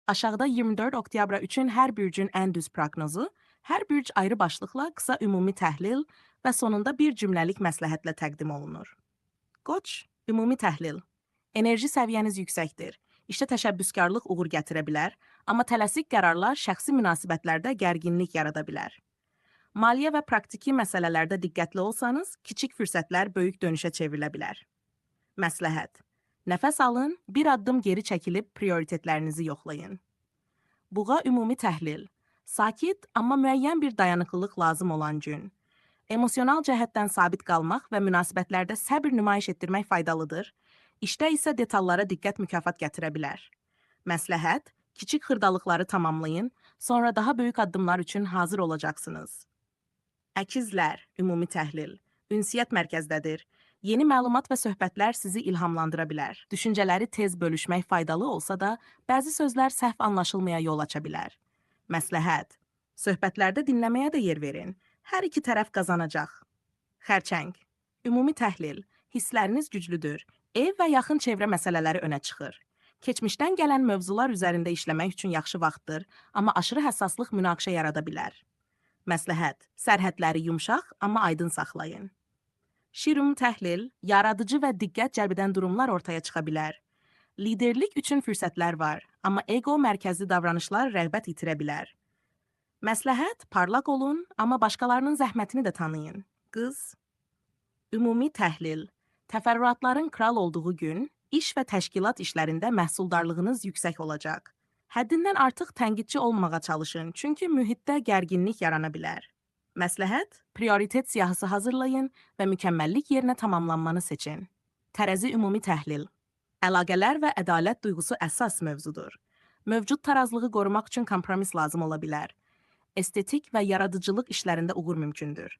Aşağıda 24 oktyabra üçün hər bürcün ən düz proqnozu, hər bürc ayrı başlıqla qısa ümumi təhlil və sonunda bir cümləlik məsləhətlə təqdim olunur. Qoç, ümumi təhlil. Enerji səviyyəniz yüksəkdir. İşdə təşəbbüskarlıq uğur gətirə bilər, amma tələsik qərarlar şəxsi münasibətlərdə gərginlik yarada bilər. Maliyyə və praktiki məsələlərdə diqqətli olsanız, kiçik fürsətlər böyük dönüşə çevrilə bilər. Məsləhət. Nəfəs alın, bir addım geri çəkilib prioritetlərinizi yoxlayın. Buğa ümumi təhlil. Sakit, amma müəyyən bir dayanıqlılıq lazım olan gün. Emosional cəhətdən sabit qalmaq və münasibətlərdə səbr nümayiş etdirmək faydalıdır. İşdə isə detallara diqqət mükafat gətirə bilər. Məsləhət, kiçik xırdalıqları tamamlayın, sonra daha böyük addımlar üçün hazır olacaqsınız. Əkizlər, ümumi təhlil. Ünsiyyət mərkəzdədir. Yeni məlumat və söhbətlər sizi ilhamlandıra bilər. Düşüncələri tez bölüşmək faydalı olsa da, bəzi sözlər səhv anlaşılmaya yol aça bilər. Məsləhət. Söhbətlərdə dinləməyə də yer verin. Hər iki tərəf qazanacaq. Xərçəng. Ümumi təhlil. Hissləriniz güclüdür. Ev və yaxın çevrə məsələləri önə çıxır. Keçmişdən gələn mövzular üzərində işləmək üçün yaxşı vaxtdır, amma aşırı həssaslıq münaqişə yarada bilər. Məsləhət. Sərhədləri yumşaq, amma aydın saxlayın. Şirum təhlil, yaradıcı və diqqət cəlb edən durumlar ortaya çıxa bilər. Liderlik üçün fürsətlər var, amma ego mərkəzli davranışlar rəğbət itirə bilər. Məsləhət, parlaq olun, amma başqalarının zəhmətini də tanıyın. Qız. Ümumi təhlil. Təfərrüatların kral olduğu gün, iş və təşkilat işlərində məhsuldarlığınız yüksək olacaq. Həddindən artıq tənqidçi olmağa çalışın, çünki mühitdə gərginlik yarana bilər. Məsləhət, prioritet siyahısı hazırlayın və mükəmməllik yerinə tamamlanmanı seçin. Tərəzi ümumi təhlil. Əlaqələr və ədalət duyğusu əsas mövzudur. Mövcud tarazlığı qorumaq üçün kompromis lazım ola bilər. Estetik və yaradıcılıq işlərində uğur mümkündür.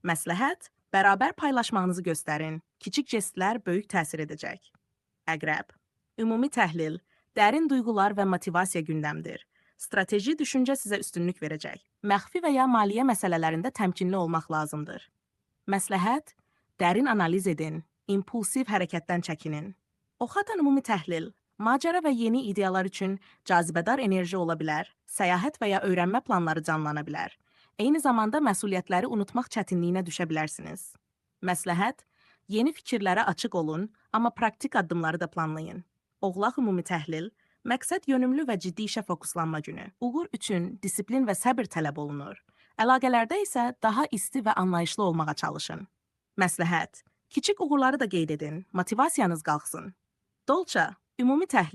Məsləhət, bərabər paylaşmağınızı göstərin. Kiçik jestlər böyük təsir edəcək. Əqrəb. Ümumi təhlil. Dərin duyğular və motivasiya gündəmdir. Strateji düşüncə sizə üstünlük verəcək. Məxfi və ya maliyyə məsələlərində təmkinli olmaq lazımdır. Məsləhət, dərin analiz edin, impulsiv hərəkətdən çəkinin. Oxatan ümumi təhlil, macəra və yeni ideyalar üçün cazibədar enerji ola bilər, səyahət və ya öyrənmə planları canlana bilər. Eyni zamanda məsuliyyətləri unutmaq çətinliyinə düşə bilərsiniz. Məsləhət, yeni fikirlərə açıq olun, amma praktik addımları da planlayın. Oğlaq ümumi təhlil, məqsəd yönümlü və ciddi işə fokuslanma günü. Uğur üçün disiplin və səbr tələb olunur. Əlaqələrdə isə daha isti və anlayışlı olmağa çalışın. Məsləhət. Kiçik uğurları da qeyd edin, motivasiyanız qalxsın. Dolça, ümumi təhlil.